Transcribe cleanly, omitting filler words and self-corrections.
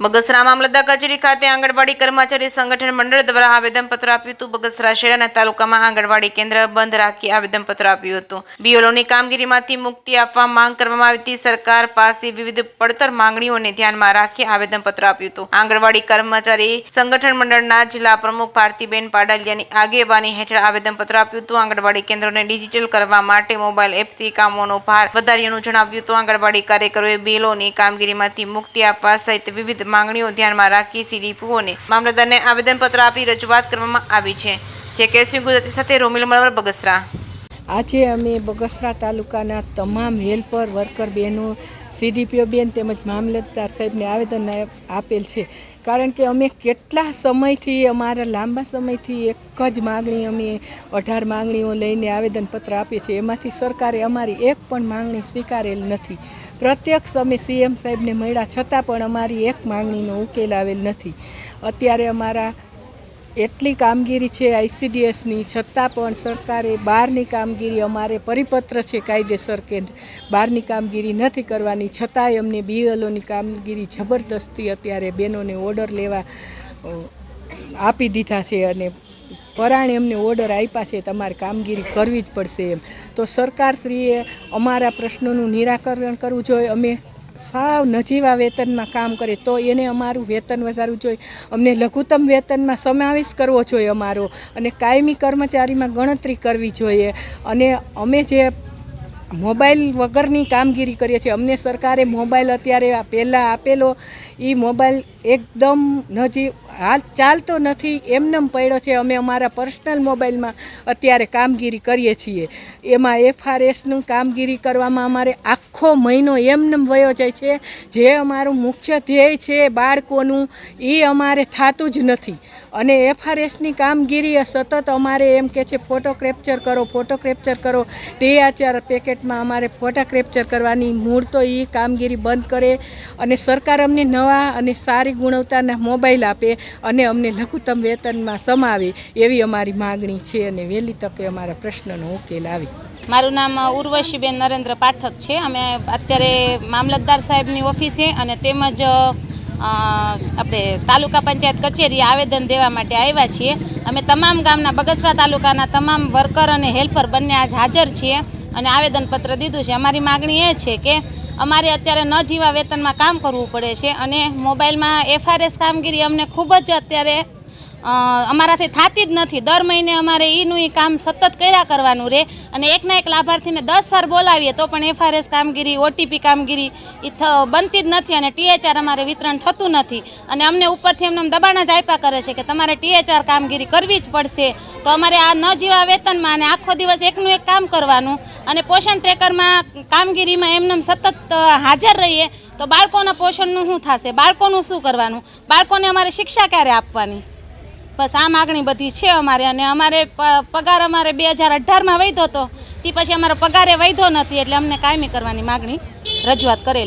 બગસરા મામલતદાર કચેરી ખાતે આંગણવાડી કર્મચારી સંગઠન મંડળ દ્વારા આવેદનપત્ર આપ્યું હતું। બગસરા શહેર અને તાલુકામાં આંગણવાડી કેન્દ્ર બંધ રાખી આવેદનપત્ર આપ્યું હતું। બીએલઓની કામગીરીમાંથી મુક્તિ આપવા માંગ કરવામાં આવી હતી। સરકાર પાસે વિવિધ પડતર માંગણીઓને ધ્યાનમાં રાખી આવેદનપત્ર આપ્યું હતું। આંગણવાડી કર્મચારી સંગઠન મંડળના જિલ્લા પ્રમુખ ભારતીબેન પાડલિયાની આગેવાની હેઠળ આવેદનપત્ર આપ્યું હતું। આંગણવાડી કેન્દ્રોને ડિજિટલ કરવા માટે મોબાઈલ એપથી કામોનો ભાર વધારવાનું જણાવ્યું હતું। આંગણવાડી કાર્યકરોએ બીએલઓની કામગીરીમાંથી મુક્તિ આપવા સહિત વિવિધ માંગણીઓ ધ્યાનમાં રાખી સીડીપીઓને મામલતદારને આવેદનપત્ર આપી રજૂઆત કરવામાં આવી છે। જે કેસવી ગુજરાતી સાથે રોમિલ મલવર, બગસરા। આજે અમે બગસરા તાલુકાના તમામ હેલ્પર વર્કર બહેનો, સીડીપીઓ બેન તેમજ મામલતદાર સાહેબને આવેદન આપેલ છે। કારણ કે અમે કેટલા સમયથી, અમારા લાંબા સમયથી એક જ માગણી, અમે 18 માંગણીઓ લઈને આવેદનપત્ર આપીએ છીએ। એમાંથી સરકારે અમારી એક પણ માંગણી સ્વીકારેલ નથી। પ્રત્યક્ષ અમે સીએમ સાહેબને મળ્યા છતાં પણ અમારી એક માંગણીનો ઉકેલ આવેલ નથી। અત્યારે અમારા એટલી કામગીરી છે આઈસીડીએસની, છતાં પણ સરકારે બહારની કામગીરી, અમારે પરિપત્ર છે કાયદેસર કે બહારની કામગીરી નથી કરવાની, છતાંય અમને બીએલઓની કામગીરી જબરદસ્તી અત્યારે બહેનોને ઓર્ડર લેવા આપી દીધા છે અને પરાણે અમને ઓર્ડર આપ્યા છે તમારે કામગીરી કરવી જ પડશે એમ। તો સરકારશ્રીએ અમારા પ્રશ્નોનું નિરાકરણ કરવું જોઈએ। અમે સાવ નજીવા વેતનમાં કામ કરે તો એને અમારું વેતન વધારવું જોઈએ। અમને લઘુત્તમ વેતનમાં સમાવેશ કરવો જોઈએ અમારો, અને કાયમી કર્મચારીમાં ગણતરી કરવી જોઈએ। અને અમે જે મોબાઈલ વગરની કામગીરી કરીએ છીએ, અમને સરકારે મોબાઈલ અત્યારે પહેલાં આપેલો એ મોબાઈલ એકદમ હાલ ચાલતો નથી, એમનેમ પડ્યો છે। અમે અમારા પર્સનલ મોબાઈલમાં અત્યારે કામગીરી કરીએ છીએ। એમાં એફઆરએસનું કામગીરી કરવામાં અમારે આખો મહિનો એમનેમ વયો જાય છે। જે અમારું મુખ્ય ધ્યેય છે બાળકોનું, એ અમારે થતું જ નથી। અને એફઆરએસની કામગીરી સતત અમારે એમ કે છે ફોટો કેપ્ચર કરો, ફોટો કેપ્ચર કરો। THR પેકેટમાં અમારે ફોટા કેપ્ચર કરવાની, મૂળ તો એ કામગીરી બંધ કરે અને સરકાર અમને નવા અને સારી ગુણવત્તાના મોબાઈલ આપે અને અમને લઘુત્તમ વેતનમાં સમાવે, એવી અમારી માગણી છે અને વહેલી તકે અમારા પ્રશ્નનો ઉકેલ આવે। મારું નામ ઉર્વશીબેન નરેન્દ્ર પાઠક છે। અમે અત્યારે મામલતદાર સાહેબની ઓફિસે અને તેમજ આપણે તાલુકા પંચાયત કચેરી આવેદન દેવા માટે આવ્યા છીએ। અમે તમામ ગામના, બગસરા તાલુકાના તમામ વર્કર અને હેલ્પર બંને આજ હાજર છીએ અને આવેદનપત્ર દીધું છે। અમારી માગણી એ છે કે અમારે અત્યારે ન જીવા વેતનમાં કામ કરવું પડે છે અને મોબાઈલમાં એફઆરએસ કામગીરી અમને ખૂબ જ અત્યારે અમારાથી થતી જ નથી। દર મહિને અમારે એનું કામ સતત કર્યા કરવાનું રહે અને એકના એક લાભાર્થીને 10 વાર બોલાવીએ તો પણ એફઆરએસ કામગીરી, ઓટીપી કામગીરી એ બનતી જ નથી અને THR અમારે વિતરણ થતું નથી। અને અમને ઉપરથી એમને દબાણ જ આપ્યા કરે છે કે તમારે THR કામગીરી કરવી જ પડશે। તો અમારે આ ન જીવા વેતનમાં અને આખો દિવસ એકનું એક કામ કરવાનું અને પોષણ ટ્રેકરમાં કામગીરીમાં એમને સતત હાજર રહીએ તો બાળકોના પોષણનું શું થશે, બાળકોનું શું કરવાનું, બાળકોને અમારે શિક્ષા ક્યારે આપવાની? બસ આ માગણી બધી છે અમારે। અને અમારે પગાર અમારે 2018માં વધ્યો હતો, તે પછી અમારો પગારે વધ્યો નથી, એટલે અમને કાયમી કરવાની માગણી રજૂઆત કરેલી।